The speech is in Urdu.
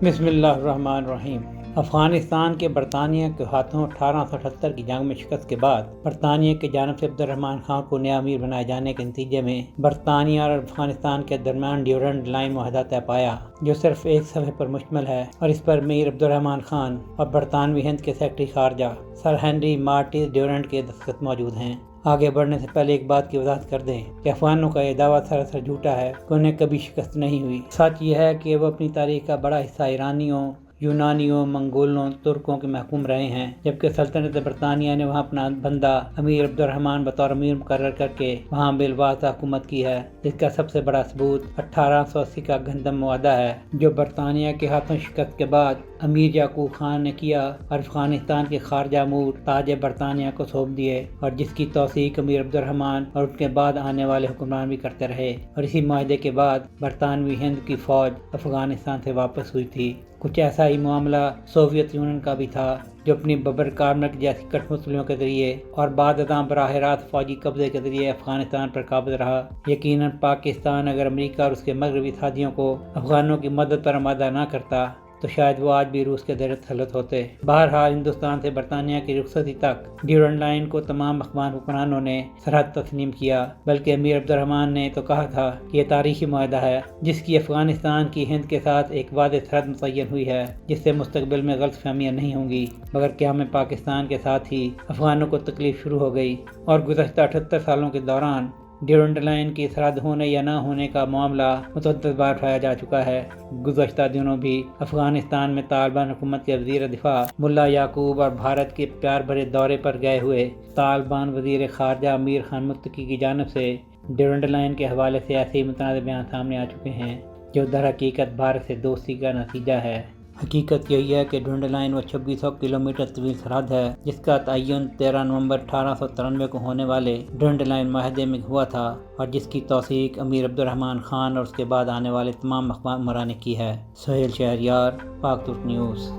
بسم اللہ الرحمن الرحیم۔ افغانستان کے برطانیہ کے ہاتھوں 1878 کی جنگ میں شکست کے بعد برطانیہ کی جانب سے عبد الرحمن خان کو نیا امیر بنائے جانے کے نتیجے میں برطانیہ اور افغانستان کے درمیان ڈیورنڈ لائن معاہدہ طے پایا، جو صرف ایک صفحے پر مشتمل ہے، اور اس پر امیر عبد الرحمن خان اور برطانوی ہند کے سیکرٹری خارجہ سر ہنری مارٹن ڈیورنڈ کے دستخط موجود ہیں۔ آگے بڑھنے سے پہلے ایک بات کی وضاحت کر دیں کہ افغانوں کا یہ دعویٰ سراسر جھوٹا ہے کہ انہیں کبھی شکست نہیں ہوئی۔ سچ یہ ہے کہ وہ اپنی تاریخ کا بڑا حصہ ایرانیوں، یونانیوں، منگولوں، ترکوں کے محکوم رہے ہیں، جبکہ سلطنت برطانیہ نے وہاں اپنا بندہ امیر عبد الرحمن بطور امیر مقرر کر کے وہاں بالواضح حکومت کی ہے، جس کا سب سے بڑا ثبوت 1880 کا گندم معاہدہ ہے، جو برطانیہ کے ہاتھوں شکست کے بعد امیر یعقوب خان نے کیا اور افغانستان کے خارجہ امور تاج برطانیہ کو سونپ دیے، اور جس کی توثیق امیر عبد الرحمن اور ان کے بعد آنے والے حکمران بھی کرتے رہے، اور اسی معاہدے کے بعد برطانوی ہند کی فوج افغانستان سے واپس ہوئی تھی۔ کچھ ایسا ہی معاملہ سوویت یونین کا بھی تھا، جو اپنی ببر کارمک جیسی کٹ مصلیوں کے ذریعے اور بعد ازاں براہ راست فوجی قبضے کے ذریعے افغانستان پر قابض رہا۔ یقیناً پاکستان اگر امریکہ اور اس کے مغربی ساتھیوں کو افغانوں کی مدد پر آمادہ نہ کرتا تو شاید وہ آج بھی روس کے زیر تسلط ہوتے۔ بہرحال ہندوستان سے برطانیہ کی رخصتی تک ڈیورنڈ لائن کو تمام افغان حکمرانوں نے سرحد تسلیم کیا، بلکہ امیر عبد الرحمن نے تو کہا تھا کہ یہ تاریخی معاہدہ ہے جس کی افغانستان کی ہند کے ساتھ ایک واضح سرحد متعین ہوئی ہے، جس سے مستقبل میں غلط فہمیاں نہیں ہوں گی، مگر قیام پاکستان کے ساتھ ہی افغانوں کو تکلیف شروع ہو گئی، اور گزشتہ 78 سالوں کے دوران ڈیورنڈ لائن کی سرحد ہونے یا نہ ہونے کا معاملہ متعدد بار اٹھایا جا چکا ہے۔ گزشتہ دنوں بھی افغانستان میں طالبان حکومت کے وزیر دفاع ملا یعقوب اور بھارت کے پیار بھرے دورے پر گئے ہوئے طالبان وزیر خارجہ امیر خان متقی کی جانب سے ڈیورنڈ لائن کے حوالے سے ایسے ہی متنازع بیان سامنے آ چکے ہیں، جو در حقیقت بھارت سے دوستی کا نتیجہ ہے۔ حقیقت یہی ہے کہ ڈیورنڈ لائن وہ 2600 کلومیٹر طویل سرحد ہے جس کا تعین 13 نومبر 1893 کو ہونے والے ڈیورنڈ لائن معاہدے میں ہوا تھا، اور جس کی توثیق امیر عبد الرحمن خان اور اس کے بعد آنے والے تمام حکمرانوں نے کی ہے۔ سہیل شہریار، پاک ترک نیوز۔